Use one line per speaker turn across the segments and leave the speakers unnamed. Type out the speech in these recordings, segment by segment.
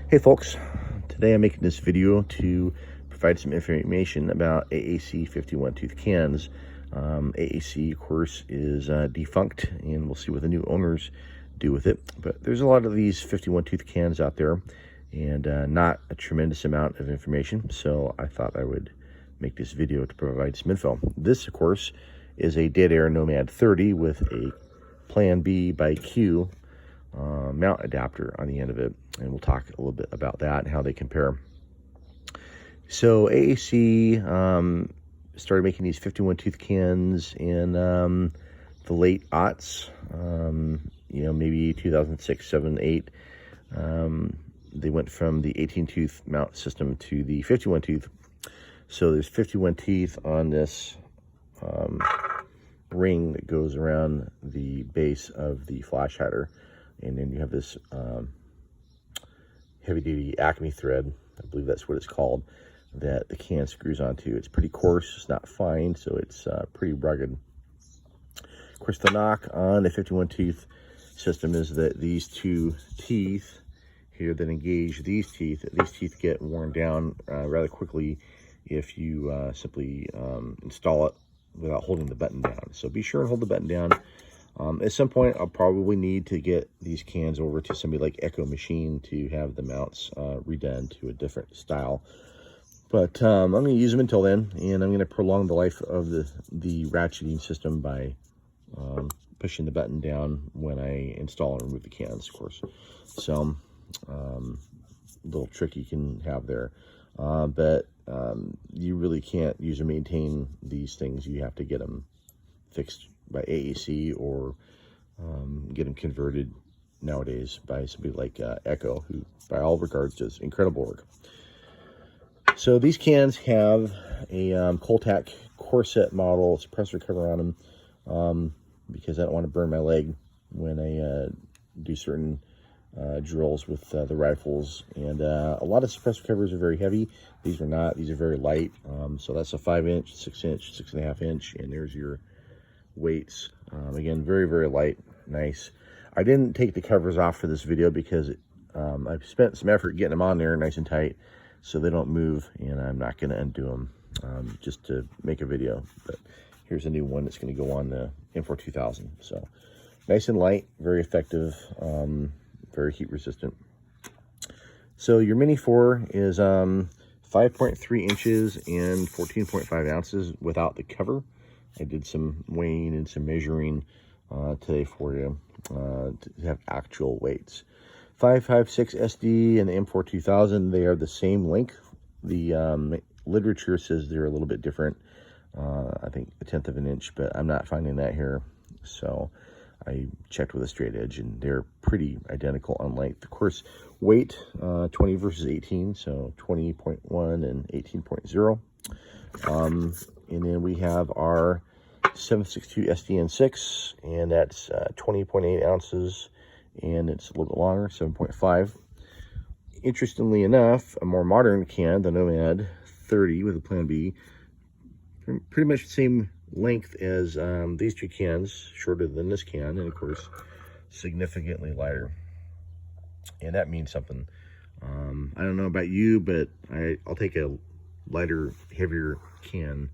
Hey folks, today I'm making this video to provide some information about AAC 51 tooth cans. AAC, of course, is defunct, and we'll see what the new owners do with it. But there's a lot of these 51 tooth cans out there, and not a tremendous amount of information, so I thought I would make this video to provide some info. This, of course, is a Dead Air Nomad 30 with a Plan B by Q mount adapter on the end of it, and we'll talk a little bit about that and how they compare. So AAC started making these 51 tooth cans in the late aughts, maybe 2006, 7, 8. They went from the 18 tooth mount system to the 51 tooth. So there's 51 teeth on this ring that goes around the base of the flash hider. And then you have this heavy-duty Acme thread, I believe that's what it's called, that the can screws onto. It's pretty coarse, it's not fine, so it's pretty rugged. Of course, the knock on the 51 tooth system is that these two teeth here that engage these teeth get worn down rather quickly if you simply install it without holding the button down. So be sure and hold the button down. At some point, I'll probably need to get these cans over to somebody like Echo Machine to have the mounts redone to a different style. But I'm going to use them until then, and I'm going to prolong the life of the ratcheting system by pushing the button down when I install and remove the cans, of course. So, little trick you can have there. But you really can't use or maintain these things. You have to get them fixed by AAC or get them converted nowadays by somebody like Echo, who by all regards does incredible work. So these cans have a Coltac Corset model suppressor cover on them because I don't want to burn my leg when I do certain drills with the rifles. And a lot of suppressor covers are very heavy. These are not. These are very light. So that's a 5-inch, 6-inch, 6.5 inch, and there's your weights. Again, very, very light, nice. I didn't take the covers off for this video because I've spent some effort getting them on there nice and tight so they don't move, and I'm not going to undo them just to make a video. But here's a new one that's going to go on the M4 2000. So nice and light, very effective, very heat resistant. So your Mini 4 is 5.3 inches and 14.5 ounces without the cover. I did some weighing and some measuring today for you to have actual weights. 556 SD and the M4 2000, they are the same length. The literature says they're a little bit different. I think 1/10 of an inch, but I'm not finding that here. So I checked with a straight edge, and they're pretty identical on length. Of course, weight 20 versus 18, so 20.1 and 18.0. And then we have our 762 SDN6, and that's 20.8 ounces, and it's a little bit longer, 7.5. Interestingly enough, a more modern can, the Nomad 30 with a Plan B, pretty much the same length as these two cans, shorter than this can, and of course, significantly lighter. And that means something. I don't know about you, but I'll take a lighter, heavier can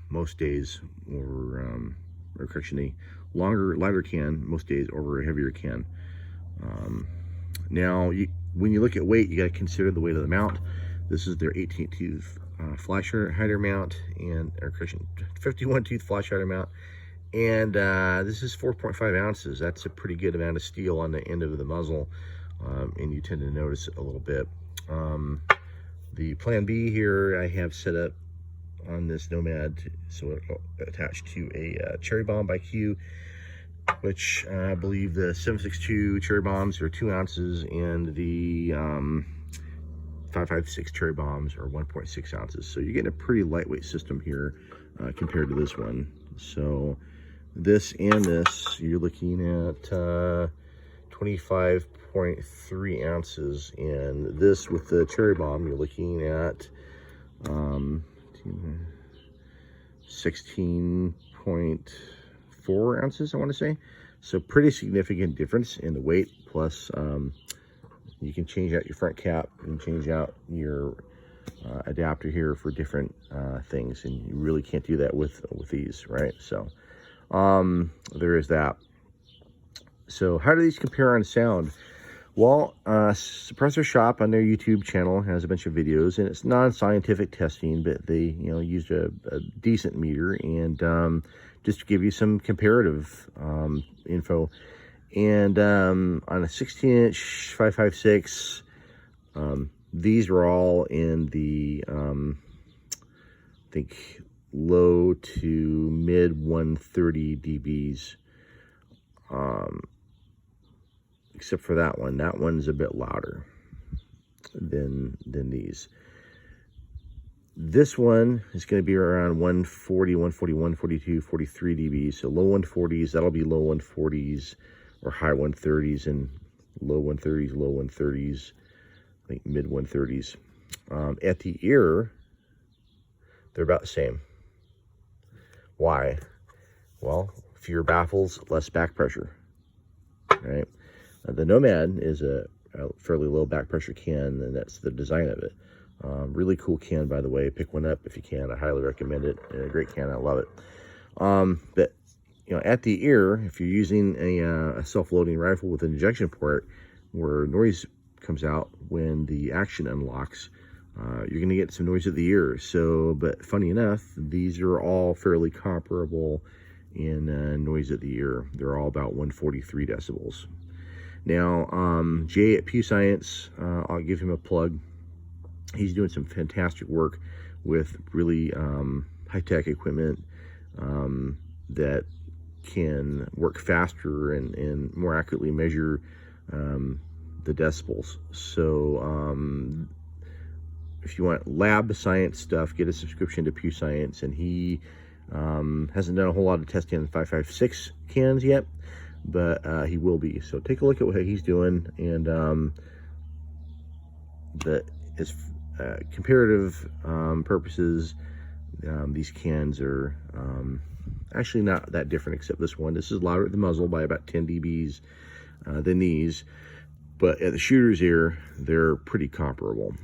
most days over, or correction, a longer, lighter can most days over a heavier can. Now, when you look at weight, you got to consider the weight of the mount. This is their 18 tooth flash hider mount, and or correction, 51 tooth flash hider mount, and this is 4.5 ounces. That's a pretty good amount of steel on the end of the muzzle, and you tend to notice it a little bit. The Plan B here I have set up on this Nomad, so attached to a cherry bomb by Q, which I believe the 762 cherry bombs are 2 ounces, and the 556 cherry bombs are 1.6 ounces. So you're getting a pretty lightweight system here compared to this one. So this and this, you're looking at 25.3 ounces, and this with the cherry bomb, you're looking at 16.4 ounces, I want to say. So pretty significant difference in the weight, plus You can change out your front cap and change out your adapter here for different things, and you really can't do that with these, right? So there is that. So how do these compare on sound? Well, Suppressor Shop on their YouTube channel has a bunch of videos, and it's non-scientific testing, but they, you know, used a decent meter, and just to give you some comparative info. And on a 16-inch 556, these are all in the I think low to mid 130 dBs. Except for that one. That one's a bit louder than these. This one is going to be around 140, 140, 142, 43 dB. So low 140s, that'll be low 140s or high 130s, and low 130s, low 130s, I think mid 130s. At the ear, they're about the same. Why? Well, fewer baffles, less back pressure, right? The Nomad is a fairly low back pressure can, and that's the design of it. Really cool can, by the way. Pick one up if you can. I highly recommend it. A great can. I love it. But you know, at the ear, if you're using a self-loading rifle with an ejection port where noise comes out when the action unlocks, you're going to get some noise at the ear. So, but funny enough, these are all fairly comparable in noise at the ear. They're all about 143 decibels. Now, Jay at Pew Science, I'll give him a plug. He's doing some fantastic work with really high-tech equipment that can work faster and more accurately measure the decibels. So if you want lab science stuff, get a subscription to Pew Science, and he hasn't done a whole lot of testing on 5.56 cans yet, but he will be. So take a look at what he's doing, and as comparative purposes, these cans are actually not that different, except this one. This is louder at the muzzle by about 10 dBs than these, but at the shooter's ear, they're pretty comparable.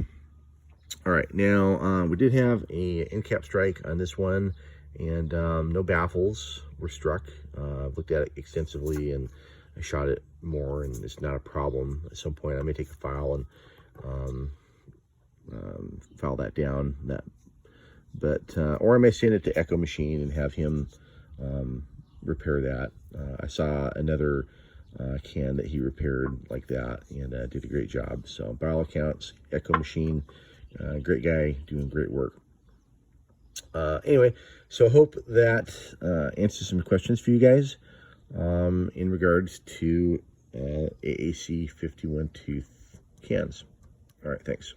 All right, now we did have a end cap strike on this one, and no baffles were struck. I've looked at it extensively, and I shot it more, and it's not a problem. At some point, I may take a file and file that down. Or I may send it to Echo Machine and have him repair that. I saw another can that he repaired like that, and did a great job. So by all accounts, Echo Machine, great guy, doing great work. Anyway, so hope that answers some questions for you guys in regards to AAC 51 tooth cans. All right, thanks.